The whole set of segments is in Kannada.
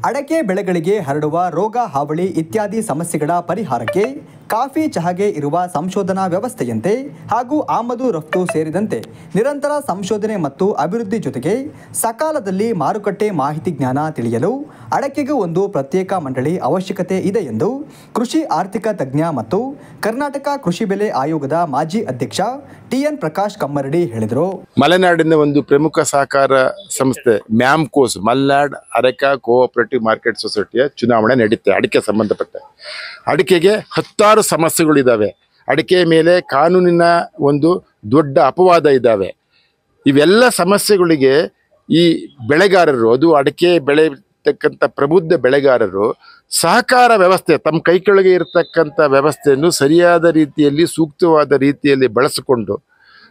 ಅಡಕೆ ಬೆಳೆಗಳಿಗೆ ಹರಡುವ ರೋಗ ಹಾವಳಿ ಇತ್ಯಾದಿ ಸಮಸ್ಯೆಗಳ ಪರಿಹಾರಕ್ಕೆ ಕಾಫಿ ಚಹಾಗೆ ಇರುವ ಸಂಶೋಧನಾ ವ್ಯವಸ್ಥೆಯಂತೆ ಹಾಗೂ ಆಮದು ರಫ್ತು ಸೇರಿದಂತೆ ನಿರಂತರ ಸಂಶೋಧನೆ ಮತ್ತು ಅಭಿವೃದ್ಧಿ ಜೊತೆಗೆ ಸಕಾಲದಲ್ಲಿ ಮಾರುಕಟ್ಟೆ ಮಾಹಿತಿ ಜ್ಞಾನ ತಿಳಿಯಲು ಅಡಕೆಗೂ ಒಂದು ಪ್ರತ್ಯೇಕ ಮಂಡಳಿ ಅವಶ್ಯಕತೆ ಇದೆ ಎಂದು ಕೃಷಿ ಆರ್ಥಿಕ ತಜ್ಞ ಮತ್ತು ಕರ್ನಾಟಕ ಕೃಷಿ ಬೆಲೆ ಆಯೋಗದ ಮಾಜಿ ಅಧ್ಯಕ್ಷ ಟಿಎನ್ ಪ್ರಕಾಶ್ ಕಮ್ಮರಡಿ ಹೇಳಿದರು. ಮಲೆನಾಡಿನ ಒಂದು ಪ್ರಮುಖ ಸಹಕಾರ ಸಂಸ್ಥೆ MAMCOS Malnad areca cooperative market ಸೊಸೈಟಿಯ ಚುನಾವಣೆ ನಡೆಯುತ್ತೆ. ಅಡಿಕೆ ಸಂಬಂಧಪಟ್ಟ ಅಡಿಕೆಗೆ 10 ಸಮಸ್ಯೆಗಳಿದ್ದಾವೆ. ಅಡಿಕೆ ಮೇಲೆ ಕಾನೂನಿನ ಒಂದು ದೊಡ್ಡ ಅಪವಾದ ಇದ್ದಾವೆ. ಇವೆಲ್ಲ ಸಮಸ್ಯೆಗಳಿಗೆ ಈ ಬೆಳೆಗಾರರು, ಅದು ಅಡಿಕೆ ಬೆಳೆಯತಕ್ಕಂಥ ಪ್ರಬುದ್ಧ ಬೆಳೆಗಾರರು ಸಹಕಾರ ವ್ಯವಸ್ಥೆ, ತಮ್ಮ ಕೈ ಕೆಳಗೆ ಇರತಕ್ಕಂಥ ವ್ಯವಸ್ಥೆಯನ್ನು ಸರಿಯಾದ ರೀತಿಯಲ್ಲಿ ಸೂಕ್ತವಾದ ರೀತಿಯಲ್ಲಿ ಬಳಸಿಕೊಂಡು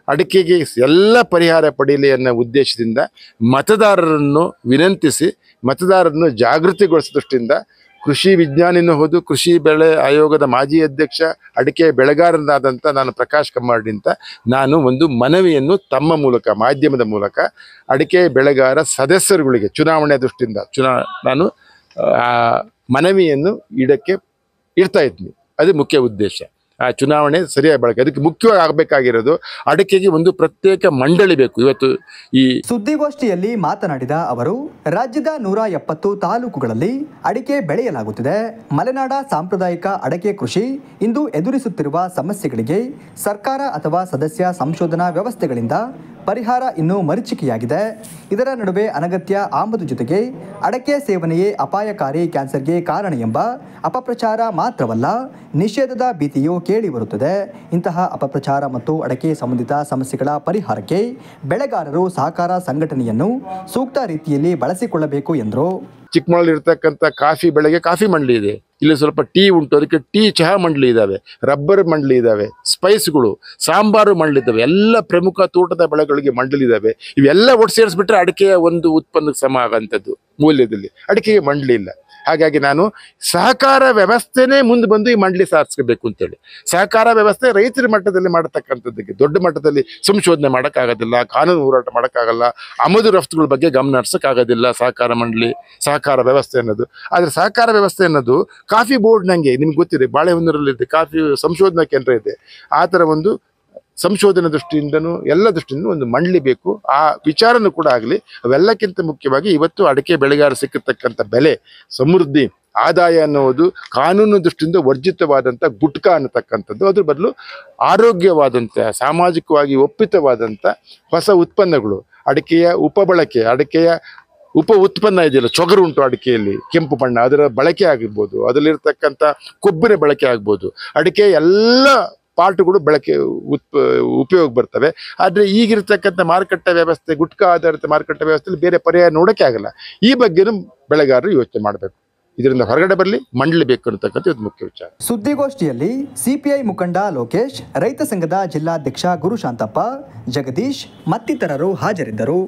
ಅಡಿಕೆಗೆ ಎಲ್ಲ ಪರಿಹಾರ ಪಡೆಯಲಿ ಅನ್ನೋ ಉದ್ದೇಶದಿಂದ ಮತದಾರರನ್ನು ವಿನಂತಿಸಿ ಮತದಾರರನ್ನು ಜಾಗೃತಿಗೊಳಿಸಿದ ದೃಷ್ಟಿಯಿಂದ ಕೃಷಿ ವಿಜ್ಞಾನಿನೂ ಹೌದು, ಕೃಷಿ ಬೆಳೆ ಆಯೋಗದ ಮಾಜಿ ಅಧ್ಯಕ್ಷ, ಅಡಿಕೆ ಬೆಳೆಗಾರನಾದಂಥ ನಾನು ಪ್ರಕಾಶ್ ಕಮ್ಮರಡಿ ಅಂತ ನಾನು ಒಂದು ಮನವಿಯನ್ನು ತಮ್ಮ ಮೂಲಕ ಮಾಧ್ಯಮದ ಮೂಲಕ ಅಡಿಕೆ ಬೆಳೆಗಾರ ಸದಸ್ಯರುಗಳಿಗೆ ಚುನಾವಣೆ ದೃಷ್ಟಿಯಿಂದ ನಾನು ಮನವಿಯನ್ನು ಇಡ್ತಾ ಇದ್ದೀನಿ. ಅದು ಮುಖ್ಯ ಉದ್ದೇಶ. ಆ ಚುನಾವಣೆ ಸರಿಯಾಗಿ ಬಳಕೆ, ಅದಕ್ಕೆ ಮುಖ್ಯವಾಗಿ ಆಗಬೇಕಾಗಿರೋದು ಅಡಿಕೆಗೆ ಒಂದು ಪ್ರತ್ಯೇಕ ಮಂಡಳಿ ಬೇಕು. ಇವತ್ತು ಈ ಸುದ್ದಿಗೋಷ್ಠಿಯಲ್ಲಿ ಮಾತನಾಡಿದ ಅವರು, ರಾಜ್ಯದ 170 ತಾಲೂಕುಗಳಲ್ಲಿ ಅಡಿಕೆ ಬೆಳೆಯಲಾಗುತ್ತಿದೆ. ಮಲೆನಾಡ ಸಾಂಪ್ರದಾಯಿಕ ಅಡಿಕೆ ಕೃಷಿ ಇಂದು ಎದುರಿಸುತ್ತಿರುವ ಸಮಸ್ಯೆಗಳಿಗೆ ಸರ್ಕಾರ ಅಥವಾ ಸದಸ್ಯ ಸಂಶೋಧನಾ ವ್ಯವಸ್ಥೆಗಳಿಂದ ಪರಿಹಾರ ಇನ್ನೂ ಮರೀಚಿಕೆಯಾಗಿದೆ. ಇದರ ನಡುವೆ ಅನಗತ್ಯ ಆಮದು ಜೊತೆಗೆ ಅಡಕೆ ಸೇವನೆಯೇ ಅಪಾಯಕಾರಿ ಕ್ಯಾನ್ಸರ್ಗೆ ಕಾರಣ ಎಂಬ ಅಪಪ್ರಚಾರ ಮಾತ್ರವಲ್ಲ, ನಿಷೇಧದ ಭೀತಿಯೂ ಕೇಳಿ ಬರುತ್ತದೆ. ಇಂತಹ ಅಪಪ್ರಚಾರ ಮತ್ತು ಅಡಕೆ ಸಂಬಂಧಿತ ಸಮಸ್ಯೆಗಳ ಪರಿಹಾರಕ್ಕೆ ಬೆಳೆಗಾರರು ಸಹಕಾರ ಸಂಘಟನೆಯನ್ನು ಸೂಕ್ತ ರೀತಿಯಲ್ಲಿ ಬಳಸಿಕೊಳ್ಳಬೇಕು ಎಂದರು. ಚಿಕ್ಕಮಗಳೂರು ಇರ್ತಕ್ಕಂಥ ಕಾಫಿ ಬೆಳೆಗೆ ಕಾಫಿ ಮಂಡಳಿ ಇದೆ. ಇಲ್ಲಿ ಸ್ವಲ್ಪ ಟೀ ಉಂಟು, ಅದಕ್ಕೆ ಟೀ ಚಹಾ ಮಂಡಳಿ ಇದ್ದಾವೆ, ರಬ್ಬರ್ ಮಂಡಳಿ ಇದ್ದಾವೆ, ಸ್ಪೈಸ್ಗಳು, ಸಾಂಬಾರು ಮಂಡಳಿ ಇದ್ದಾವೆ. ಎಲ್ಲ ಪ್ರಮುಖ ತೋಟದ ಬೆಳೆಗಳಿಗೆ ಮಂಡಳಿ ಇದ್ದಾವೆ. ಇವೆಲ್ಲ ಒಟ್ಟು ಸೇರಿಸ್ಬಿಟ್ರೆ ಅಡಿಕೆಯ ಒಂದು ಉತ್ಪನ್ನಕ್ಕೆ ಸಮ ಆಗೋಂಥದ್ದು ಮೂಲ್ಯದಲ್ಲಿ. ಅಡಿಕೆಗೆ ಮಂಡಳಿ ಇಲ್ಲ. ಹಾಗಾಗಿ ನಾನು ಸಹಕಾರ ವ್ಯವಸ್ಥೆನೇ ಮುಂದೆ ಬಂದು ಈ ಮಂಡಳಿ ಸಾಧಿಸ್ಕೋಬೇಕು ಅಂತೇಳಿ. ಸಹಕಾರ ವ್ಯವಸ್ಥೆ ರೈತರ ಮಟ್ಟದಲ್ಲಿ ಮಾಡತಕ್ಕಂಥದ್ದಕ್ಕೆ ದೊಡ್ಡ ಮಟ್ಟದಲ್ಲಿ ಸಂಶೋಧನೆ ಮಾಡೋಕ್ಕಾಗೋದಿಲ್ಲ, ಕಾನೂನು ಹೋರಾಟ ಮಾಡೋಕ್ಕಾಗಲ್ಲ, ಆಮದು ರಫ್ತುಗಳ ಬಗ್ಗೆ ಗಮನ ಹರಿಸೋಕ್ಕಾಗೋದಿಲ್ಲ ಸಹಕಾರ ಮಂಡಳಿ, ಸಹಕಾರ ವ್ಯವಸ್ಥೆ ಅನ್ನೋದು. ಆದರೆ ಸಹಕಾರ ವ್ಯವಸ್ಥೆ ಅನ್ನೋದು ಕಾಫಿ ಬೋರ್ಡ್ನಂಗೆ ನಿಮ್ಗೆ ಗೊತ್ತಿದೆ, ಬಾಳೆಹೊನ್ನೂರಲ್ಲಿದೆ ಕಾಫಿ ಸಂಶೋಧನಾ ಕೇಂದ್ರ ಇದೆ. ಆ ಥರ ಒಂದು ಸಂಶೋಧನೆ ದೃಷ್ಟಿಯಿಂದನೂ ಎಲ್ಲ ದೃಷ್ಟಿಯಿಂದ ಒಂದು ಮಂಡಳಿ ಬೇಕು. ಆ ವಿಚಾರನೂ ಕೂಡ ಆಗಲಿ. ಅವೆಲ್ಲಕ್ಕಿಂತ ಮುಖ್ಯವಾಗಿ ಇವತ್ತು ಅಡಿಕೆ ಬೆಳೆಗಾರ ಸಿಕ್ಕತಕ್ಕಂಥ ಬೆಲೆ, ಸಮೃದ್ಧಿ, ಆದಾಯ ಅನ್ನೋದು ಕಾನೂನು ದೃಷ್ಟಿಯಿಂದ ವರ್ಜಿತವಾದಂಥ ಗುಟ್ಕಾ ಅನ್ನತಕ್ಕಂಥದ್ದು. ಅದ್ರ ಬದಲು ಆರೋಗ್ಯವಾದಂಥ, ಸಾಮಾಜಿಕವಾಗಿ ಒಪ್ಪಿತವಾದಂಥ ಹೊಸ ಉತ್ಪನ್ನಗಳು, ಅಡಿಕೆಯ ಉಪಬಳಕೆ, ಅಡಿಕೆಯ ಉಪ ಉತ್ಪನ್ನ ಇದೆಯಲ್ಲ, ಚೊಗರು ಉಂಟು ಅಡಿಕೆಯಲ್ಲಿ, ಕೆಂಪು ಬಣ್ಣ, ಅದರ ಬಳಕೆ ಆಗಿರ್ಬೋದು, ಅದರಲ್ಲಿರ್ತಕ್ಕಂಥ ಕೊಬ್ಬಿನ ಬಳಕೆ ಆಗ್ಬೋದು. ಅಡಿಕೆ ಎಲ್ಲ ಪಾರ್ಟ್ಗಳು ಉಪಯೋಗ ಬರ್ತವೆ. ಆದರೆ ಈಗಿರ್ತಕ್ಕಂಥ ಮಾರುಕಟ್ಟೆ ವ್ಯವಸ್ಥೆ, ಗುಟ್ಕಾ ಆಧಾರಿತ ಮಾರುಕಟ್ಟೆ ವ್ಯವಸ್ಥೆಯಲ್ಲಿ ಬೇರೆ ಪರ್ಯಾಯ ನೋಡೋಕ್ಕೆ ಆಗಲ್ಲ. ಈ ಬಗ್ಗೆನೂ ಬೆಳೆಗಾರರು ಯೋಚನೆ ಮಾಡಬೇಕು. ಇದರಿಂದ ಹೊರಗಡೆ ಬರಲಿ, ಮಂಡಳಿ ಬೇಕು ಅನ್ನತಕ್ಕಂಥ ಇದು ಮುಖ್ಯ ವಿಚಾರ. ಸುದ್ದಿಗೋಷ್ಠಿಯಲ್ಲಿ ಸಿಪಿಐ ಮುಖಂಡ ಲೋಕೇಶ್, ರೈತ ಸಂಘದ ಜಿಲ್ಲಾಧ್ಯಕ್ಷ ಗುರುಶಾಂತಪ್ಪ, ಜಗದೀಶ್ ಮತ್ತಿತರರು ಹಾಜರಿದ್ದರು.